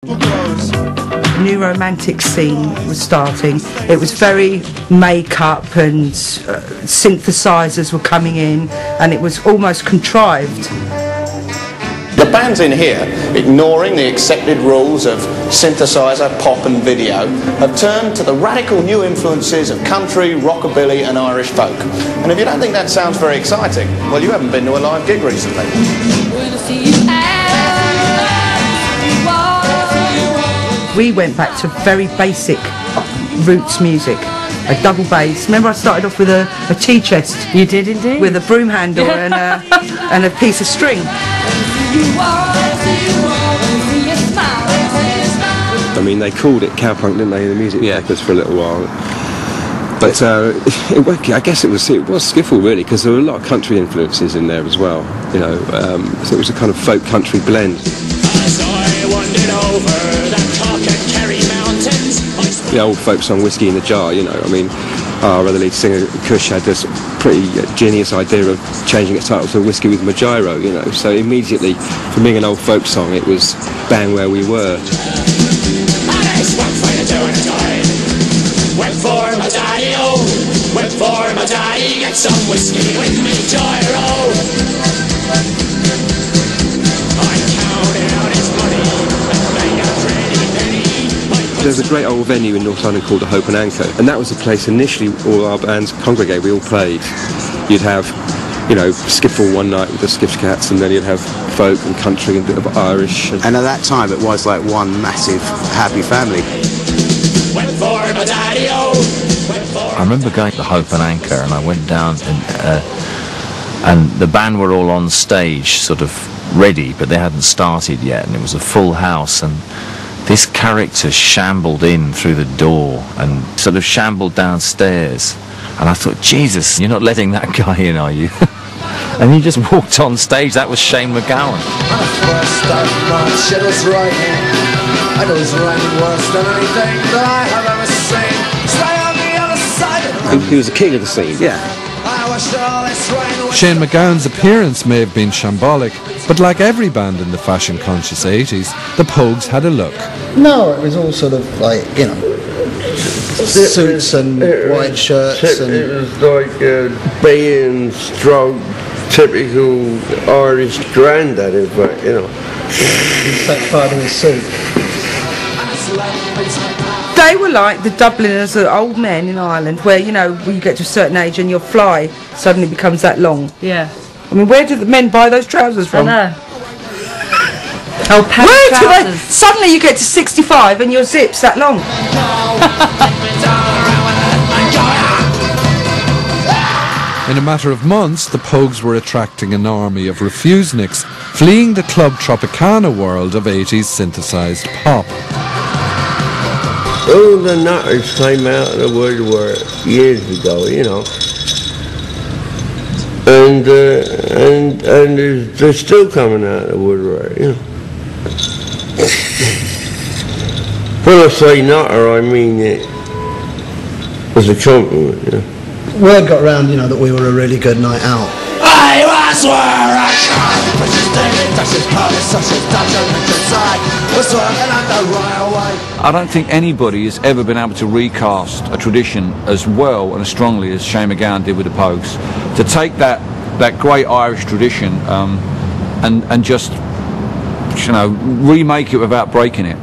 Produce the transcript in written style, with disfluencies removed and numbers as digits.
New romantic scene was starting. It was very make-up and synthesizers were coming in, and it was almost contrived. The bands in here, ignoring the accepted rules of synthesizer, pop and video, have turned to the radical new influences of country, rockabilly and Irish folk. And if you don't think that sounds very exciting, well, you haven't been to a live gig recently. We went back to very basic roots music, a double bass. Remember, I started off with a tea chest. You did indeed. With a broom handle and a piece of string. I mean, they called it cowpunk, didn't they, in the music papers for a little while. But I guess it was skiffle, really, because there were a lot of country influences in there as well. You know, so it was a kind of folk country blend. The old folk song "Whiskey in the Jar," you know. I mean, our other lead singer Kush had this pretty genius idea of changing its title to "Whiskey with My Gyro," you know. So immediately, from being an old folk song, it was bang where we were. Went for my daddy, oh, went for my daddy, get some whiskey with me gyro. I counted out his money and made a pretty penny. There's a great old venue in North London called the Hope and Anchor, and that was the place initially all our bands congregated. We all played. You'd have, you know, skiffle one night with the Skiff Cats, and then you'd have folk and country and a bit of Irish. And at that time, it was like one massive happy family. I remember going to the Hope and Anchor, and I went down and the band were all on stage, sort of ready, but they hadn't started yet, and it was a full house, and this character shambled in through the door and sort of shambled downstairs, and I thought, Jesus, you're not letting that guy in, are you? And he just walked on stage. That was Shane MacGowan. I know it's raining worse than anything that I have ever seen. Stay on the other side of the road. He was the king of the scene. Yeah. Shane MacGowan's appearance may have been shambolic, but like every band in the fashion-conscious 80s, the Pogues had a look. No, it was all sort of like, you know, suits and white shirts. It was like being strong, typical Irish granddad, in fact, you know. Take part in his suit. They were like the Dubliners, the old men in Ireland, where, you know, when you get to a certain age and your fly suddenly becomes that long. Yeah. I mean, where do the men buy those trousers from? I know. Oh, where trousers. do they? Suddenly you get to 65 and your zip's that long. In a matter of months, the Pogues were attracting an army of refuseniks, fleeing the Club Tropicana world of 80s synthesized pop. All the nutters came out of the woodwork years ago, you know, and they're still coming out of the woodwork, you know. When I say nutter, I mean it as a compliment, you know. Word got round, you know, that we were a really good night out. I was where I come, I don't think anybody has ever been able to recast a tradition as well and as strongly as Shane MacGowan did with the Pogues. To take that great Irish tradition and just, you know, remake it without breaking it.